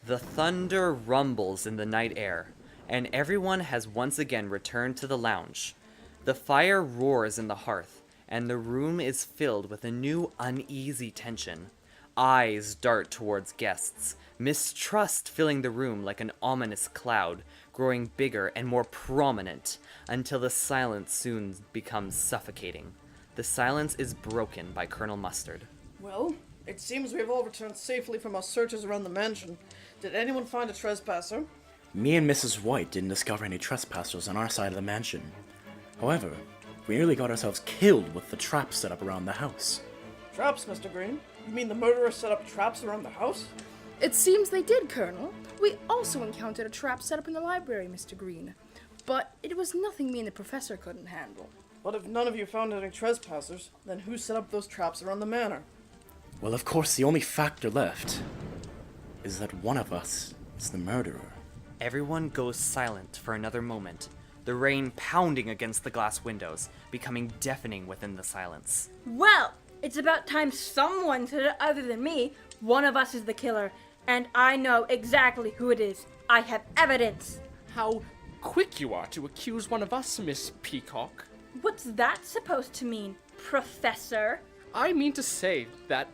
The thunder rumbles in the night air, and everyone has once again returned to the lounge. The fire roars in the hearth, and the room is filled with a new uneasy tension. Eyes dart towards guests, mistrust filling the room like an ominous cloud, growing bigger and more prominent, until the silence soon becomes suffocating. The silence is broken by Colonel Mustard. Well, it seems we have all returned safely from our searches around the mansion. Did anyone find a trespasser? Me and Mrs. White didn't discover any trespassers on our side of the mansion. However, we nearly got ourselves killed with the traps set up around the house. Traps, Mr. Green? You mean the murderer set up traps around the house? It seems they did, Colonel. We also encountered a trap set up in the library, Mr. Green. But it was nothing me and the professor couldn't handle. But if none of you found any trespassers, then who set up those traps around the manor? Well, of course, the only factor left is that one of us is the murderer. Everyone goes silent for another moment, the rain pounding against the glass windows, becoming deafening within the silence. Well, it's about time someone said it other than me. One of us is the killer, and I know exactly who it is. I have evidence. How quick you are to accuse one of us, Miss Peacock. What's that supposed to mean, Professor? I mean to say that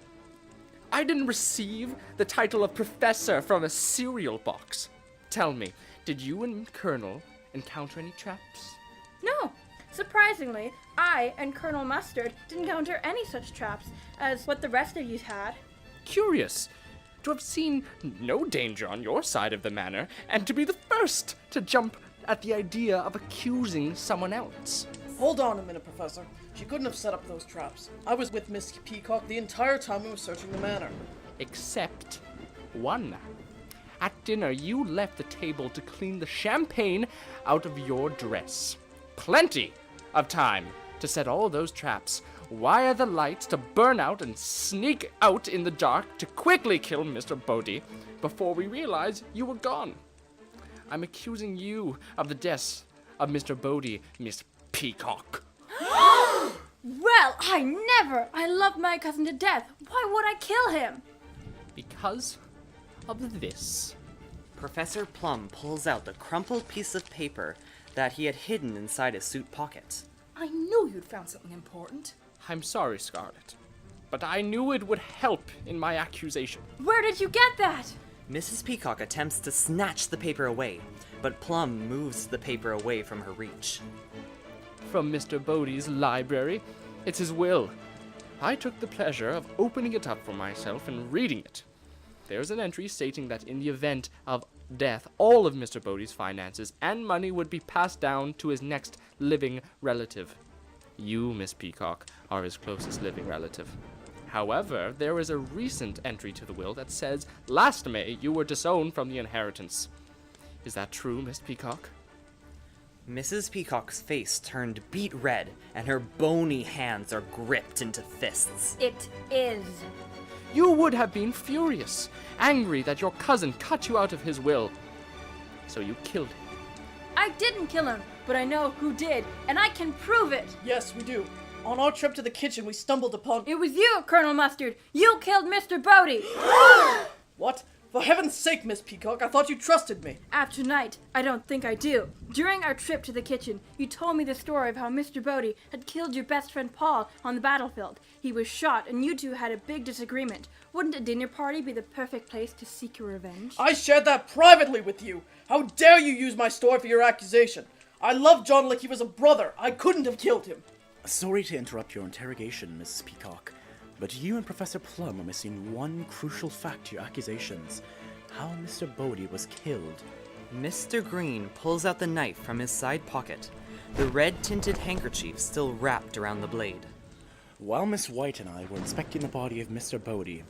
I didn't receive the title of Professor from a cereal box. Tell me, did you and Colonel encounter any traps? No. Surprisingly, I and Colonel Mustard didn't encounter any such traps as what the rest of you had. Curious to have seen no danger on your side of the manor, and to be the first to jump at the idea of accusing someone else. Hold on a minute, Professor. She couldn't have set up those traps. I was with Miss Peacock the entire time we were searching the manor. Except one. At dinner, you left the table to clean the champagne out of your dress. Plenty of time to set all those traps, wire the lights to burn out, and sneak out in the dark to quickly kill Mr. Boddy before we realized you were gone. I'm accusing you of the deaths of Mr. Boddy, Miss Peacock. Well, I love my cousin to death. Why would I kill him? Because of this. Professor Plum pulls out the crumpled piece of paper that he had hidden inside his suit pocket. I knew you'd found something important. I'm sorry, Scarlet, but I knew it would help in my accusation. Where did you get that? Mrs. Peacock attempts to snatch the paper away, but Plum moves the paper away from her reach. From Mr. Boddy's library. It's his will. I took the pleasure of opening it up for myself and reading it. There's an entry stating that in the event of death, all of Mr. Boddy's finances and money would be passed down to his next living relative. You, Miss Peacock, are his closest living relative. However, there is a recent entry to the will that says last May you were disowned from the inheritance. Is that true, Miss Peacock? Mrs. Peacock's face turned beet red, and her bony hands are gripped into fists. It is. You would have been furious, angry that your cousin cut you out of his will. So you killed him. I didn't kill him, but I know who did, and I can prove it. Yes, we do. On our trip to the kitchen, we stumbled upon... It was you, Colonel Mustard. You killed Mr. Boddy. What? For heaven's sake, Miss Peacock, I thought you trusted me. After tonight, I don't think I do. During our trip to the kitchen, you told me the story of how Mr. Boddy had killed your best friend Paul on the battlefield. He was shot, and you two had a big disagreement. Wouldn't a dinner party be the perfect place to seek your revenge? I shared that privately with you. How dare you use my story for your accusation? I loved John like he was a brother. I couldn't have killed him. Sorry to interrupt your interrogation, Mrs. Peacock, but you and Professor Plum are missing one crucial fact to your accusations. How Mr. Boddy was killed. Mr. Green pulls out the knife from his side pocket, the red-tinted handkerchief still wrapped around the blade. While Miss White and I were inspecting the body of Mr. Boddy,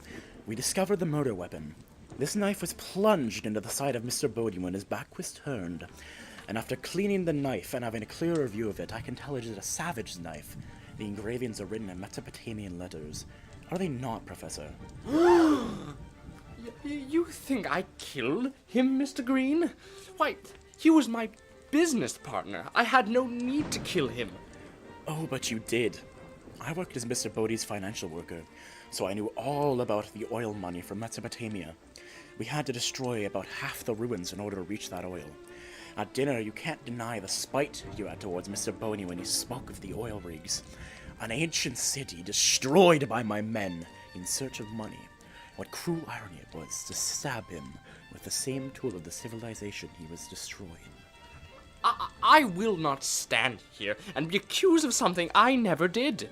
we discovered the murder weapon. This knife was plunged into the side of Mr. Boddy when his back was turned, and after cleaning the knife and having a clearer view of it, I can tell it is a savage knife. The engravings are written in Mesopotamian letters. Are they not, Professor? You think I killed him, Mr. Green? Why, he was my business partner. I had no need to kill him. Oh, but you did. I worked as Mr. Boddy's financial worker. so I knew all about the oil money from Mesopotamia. We had to destroy about half the ruins in order to reach that oil. At dinner, you can't deny the spite you had towards Mr. Boddy when he spoke of the oil rigs. An ancient city destroyed by my men in search of money. What cruel irony it was to stab him with the same tool of the civilization he was destroying. I will not stand here and be accused of something I never did.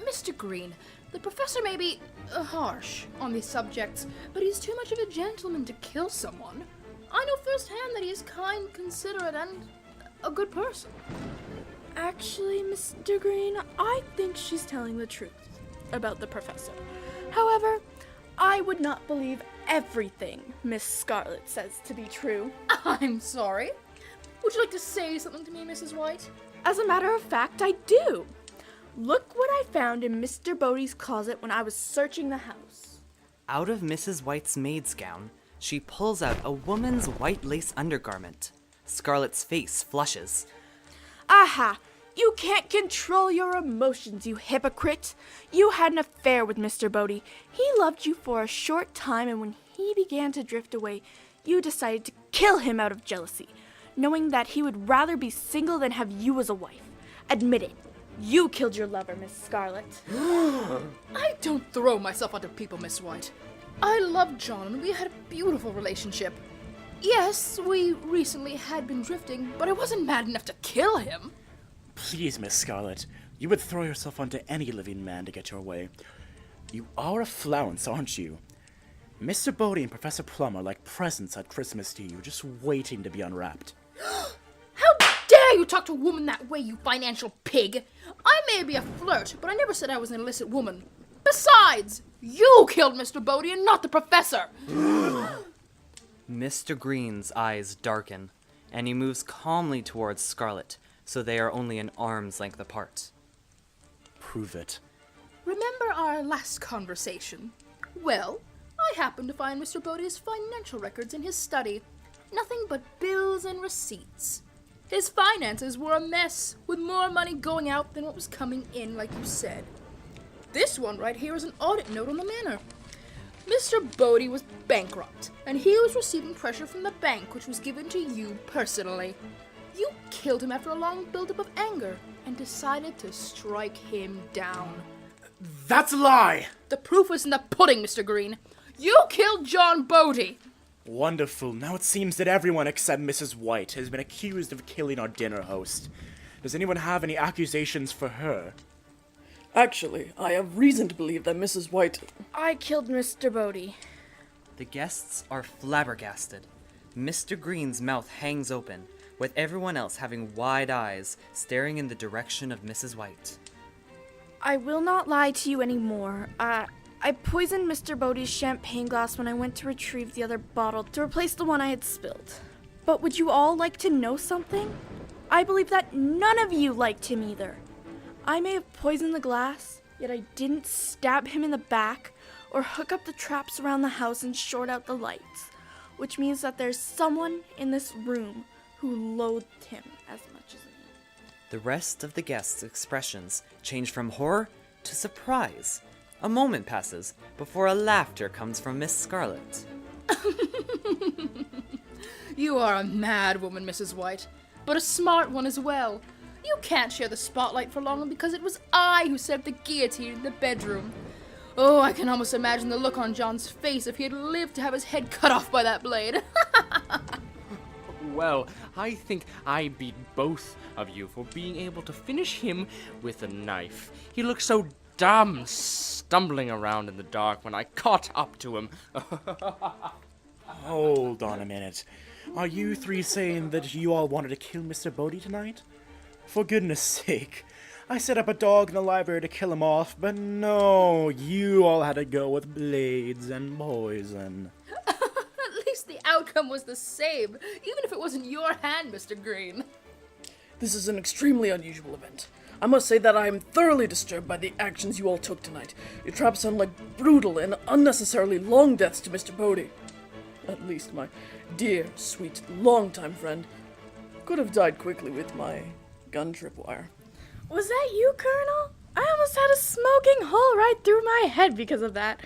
Mr. Green, the professor may be harsh on these subjects, but he's too much of a gentleman to kill someone. I know firsthand that he is kind, considerate, and a good person. Actually, Mr. Green, I think she's telling the truth about the professor. However, I would not believe everything Miss Scarlet says to be true. I'm sorry. Would you like to say something to me, Mrs. White? As a matter of fact, I do. Look what I found in Mr. Boddy's closet when I was searching the house. Out of Mrs. White's maid's gown, she pulls out a woman's white lace undergarment. Scarlet's face flushes. Aha! You can't control your emotions, you hypocrite! You had an affair with Mr. Boddy. He loved you for a short time, and when he began to drift away, you decided to kill him out of jealousy, knowing that he would rather be single than have you as a wife. Admit it. You killed your lover, Miss Scarlet. I don't throw myself onto people, Miss White. I loved John, and we had a beautiful relationship. Yes, we recently had been drifting, but I wasn't mad enough to kill him. Please, Miss Scarlet, you would throw yourself onto any living man to get your way. You are a flounce, aren't you? Mr. Boddy and Professor Plum are like presents at Christmas to you, just waiting to be unwrapped. How dare you talk to a woman that way, you financial pig! I may be a flirt, but I never said I was an illicit woman. Besides, you killed Mr. Boddy and not the professor! Mr. Green's eyes darken, and he moves calmly towards Scarlet, so they are only an arm's length apart. Prove it. Remember our last conversation? Well, I happened to find Mr. Boddy's financial records in his study. Nothing but bills and receipts. His finances were a mess, with more money going out than what was coming in, like you said. This one right here is an audit note on the manor. Mr. Boddy was bankrupt, and he was receiving pressure from the bank, which was given to you personally. You killed him after a long buildup of anger, and decided to strike him down. That's a lie! The proof is in the pudding, Mr. Green. You killed John Boddy! Wonderful. Now it seems that everyone except Mrs. White has been accused of killing our dinner host. Does anyone have any accusations for her? Actually, I have reason to believe that Mrs. White... I killed Mr. Boddy. The guests are flabbergasted. Mr. Green's mouth hangs open, with everyone else having wide eyes staring in the direction of Mrs. White. I will not lie to you anymore. I poisoned Mr. Boddy's champagne glass when I went to retrieve the other bottle to replace the one I had spilled. But would you all like to know something? I believe that none of you liked him either. I may have poisoned the glass, yet I didn't stab him in the back or hook up the traps around the house and short out the lights, which means that there's someone in this room who loathed him as much as me. The rest of the guests' expressions change from horror to surprise. A moment passes before a laughter comes from Miss Scarlet. You are a mad woman, Mrs. White, but a smart one as well. You can't share the spotlight for long because it was I who set up the guillotine in the bedroom. Oh, I can almost imagine the look on John's face if he had lived to have his head cut off by that blade. Well, I think I beat both of you for being able to finish him with a knife. He looked so dumb, stumbling around in the dark when I caught up to him. Hold on a minute. Are you three saying that you all wanted to kill Mr. Boddy tonight? For goodness sake. I set up a dog in the library to kill him off, but no, you all had to go with blades and poison. At least the outcome was the same, even if it wasn't your hand, Mr. Green. This is an extremely unusual event. I must say that I am thoroughly disturbed by the actions you all took tonight. Your traps sound like brutal and unnecessarily long deaths to Mr. Boddy. At least my dear, sweet, longtime friend could have died quickly with my gun tripwire. Was that you, Colonel? I almost had a smoking hole right through my head because of that.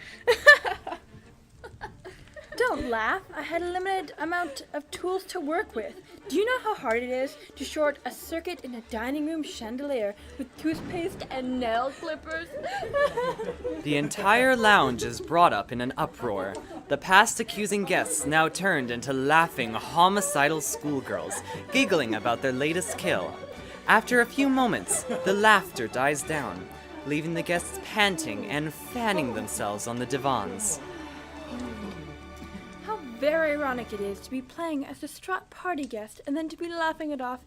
Don't laugh. I had a limited amount of tools to work with. Do you know how hard it is to short a circuit in a dining room chandelier with toothpaste and nail clippers? The entire lounge is brought up in an uproar. The past accusing guests now turned into laughing, homicidal schoolgirls, giggling about their latest kill. After a few moments, the laughter dies down, leaving the guests panting and fanning themselves on the divans. How very ironic it is to be playing as a distraught party guest and then to be laughing it off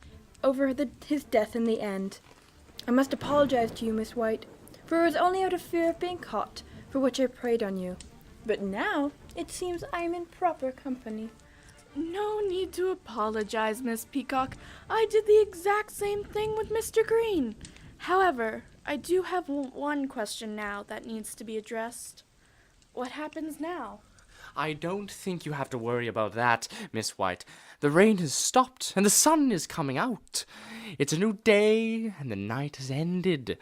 over his death in the end. I must apologize to you, Miss White, for it was only out of fear of being caught, for which I preyed on you. But now it seems I am in proper company. No need to apologize, Miss Peacock. I did the exact same thing with Mr. Green. However, I do have one question now that needs to be addressed. What happens now? I don't think you have to worry about that, Miss White. The rain has stopped, and the sun is coming out. It's a new day, and the night has ended.